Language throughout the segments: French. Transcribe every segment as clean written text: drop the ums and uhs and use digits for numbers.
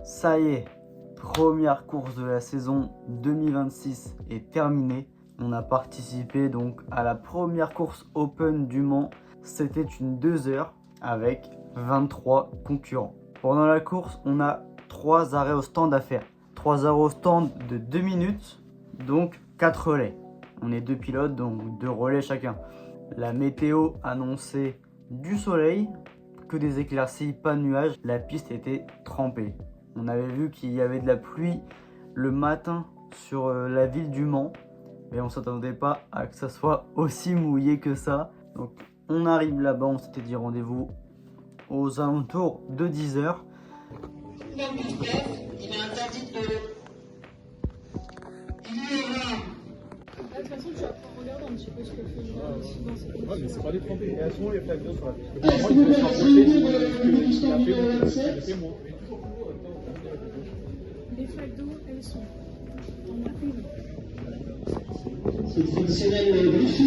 Ça y est, première course de la saison 2026 est terminée. On a participé donc à la première course Open du Mans. C'était une 2 heures avec 23 concurrents. Pendant la course, on a 3 arrêts au stand à faire. 3 arrêts au stand de 2 minutes, donc 4 relais. On est 2 pilotes, donc 2 relais chacun. La météo annonçait du soleil, que des éclaircies, pas de nuages. La piste était trempée. On avait vu qu'il y avait de la pluie le matin sur la ville du Mans, mais on ne s'attendait pas à que ça soit aussi mouillé que ça. Donc on arrive là-bas, on s'était dit rendez-vous aux alentours de 10 h. Il est interdit de... De toute façon, tu vas pas regarder un petit peu ce que fait ici dans cette Ouais, mais c'est pas des trempés. Et elles sont les flaques d'eau sur la piste. Moi, je me suis rapproché, il a fait moins. les flaques d'eau, elles sont en appel.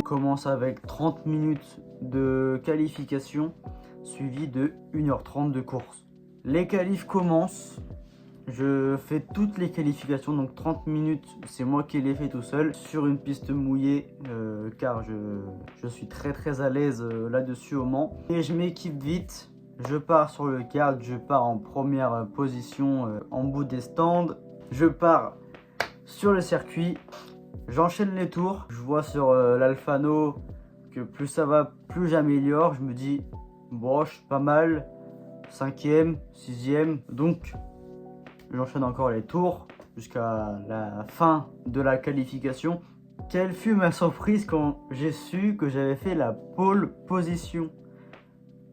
Commence avec 30 minutes de qualification, suivi de 1h30 de course. Les qualifs commencent. Je fais toutes les qualifications, donc 30 minutes, c'est moi qui les fais tout seul sur une piste mouillée, car je suis très à l'aise là-dessus au Mans. Et je m'équipe vite, je pars sur le kart, je pars en première position en bout des stands. Je pars sur le circuit, j'enchaîne les tours. Je vois sur l'Alfano que plus ça va, plus j'améliore. Je me dis, bon, je suis pas mal, 5e, 6e, donc... J'enchaîne encore les tours jusqu'à la fin de la qualification. Quelle fut ma surprise quand j'ai su que j'avais fait la pole position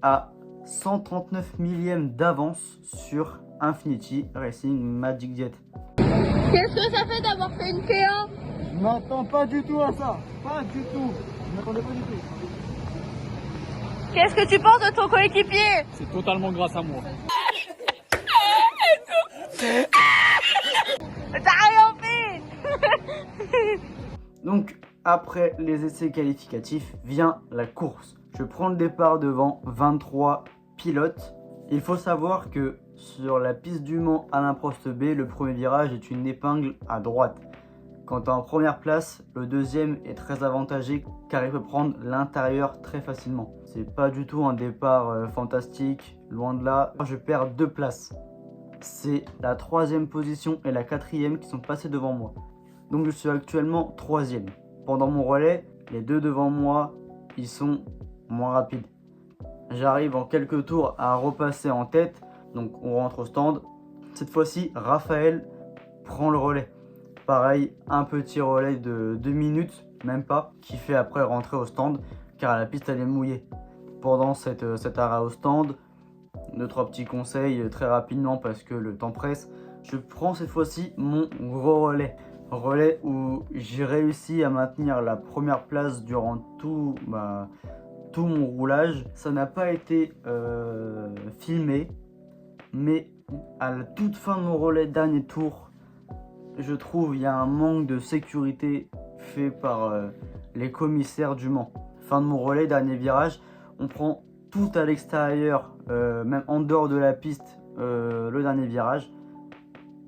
à 139 millièmes d'avance sur Infinity Racing Magic Jet. Qu'est-ce que ça fait d'avoir fait une P1? Je m'attends pas du tout à ça, pas du tout. Je m'attendais pas du tout. Qu'est-ce que tu penses de ton coéquipier? C'est totalement grâce à moi. T'as rien fait. Donc, après les essais qualificatifs, vient la course. Je prends le départ devant 23 pilotes. Il faut savoir que sur la piste du Mans Alain Prost B, le premier virage est une épingle à droite. Quand tu es en première place, le deuxième est très avantagé car il peut prendre l'intérieur très facilement. C'est pas du tout un départ fantastique, loin de là. Je perds 2 places. C'est la 3e position et la 4e qui sont passées devant moi. Donc je suis actuellement 3e. Pendant mon relais, les 2 devant moi, ils sont moins rapides. J'arrive en quelques tours à repasser en tête, donc on rentre au stand. Cette fois-ci, Raphaël prend le relais. Pareil, un petit relais de 2 minutes, même pas, qui fait après rentrer au stand, car la piste elle est mouillée. Pendant cet arrêt au stand, 2-3 petits conseils très rapidement parce que le temps presse. Je prends cette fois-ci mon gros relais. Relais où j'ai réussi à maintenir la première place durant tout mon roulage. Ça n'a pas été filmé, mais à la toute fin de mon relais, dernier tour, je trouve il y a un manque de sécurité fait par les commissaires du Mans. Fin de mon relais, dernier virage, on prend tout à l'extérieur, même en dehors de la piste, le dernier virage.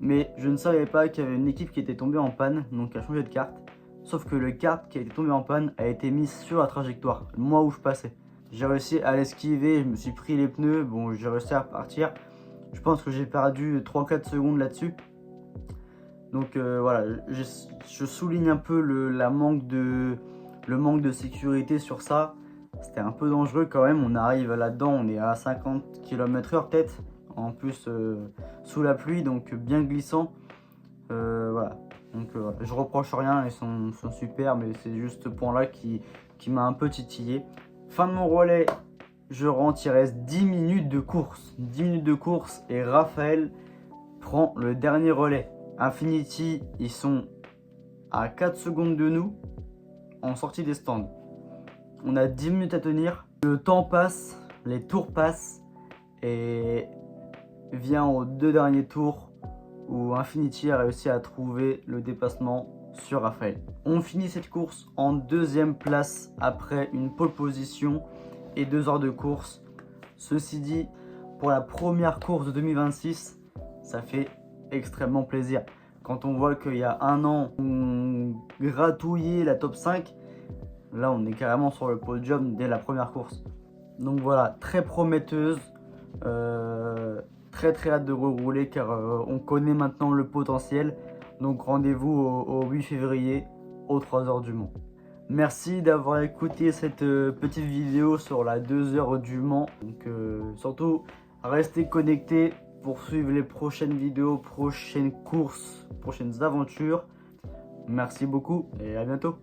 Mais je ne savais pas qu'il y avait une équipe qui était tombée en panne, donc a changé de carte. Sauf que le kart qui a été tombé en panne a été mis sur la trajectoire, moi où je passais. J'ai réussi à l'esquiver, je me suis pris les pneus, bon j'ai réussi à repartir. Je pense que j'ai perdu 3-4 secondes là-dessus. Donc voilà, je souligne un peu le manque de sécurité sur ça. C'était un peu dangereux quand même, on arrive là-dedans, on est à 50 km/h peut-être. En plus sous la pluie, donc bien glissant. Voilà, donc je reproche rien, ils sont super, mais c'est juste ce point là qui m'a un peu titillé. Fin de mon relais, je rentre, il reste 10 minutes de course. 10 minutes de course et Raphaël prend le dernier relais. Infinity, ils sont à 4 secondes de nous en sortie des stands. On a 10 minutes à tenir, le temps passe, les tours passent et vient aux 2 derniers tours où Infinity a réussi à trouver le dépassement sur Raphaël. On finit cette course en 2e place après une pole position et 2 heures de course. Ceci dit, pour la première course de 2026, ça fait extrêmement plaisir. Quand on voit qu'il y a un an, on gratouillait la top 5, là on est carrément sur le podium dès la première course. Donc voilà, très prometteuse, très hâte de rerouler car on connaît maintenant le potentiel. Donc rendez-vous au 8 février aux 3h du Mans. Merci d'avoir écouté cette petite vidéo sur la 2h du Mans. Donc surtout, restez connectés pour suivre les prochaines vidéos, prochaines courses, prochaines aventures. Merci beaucoup et à bientôt.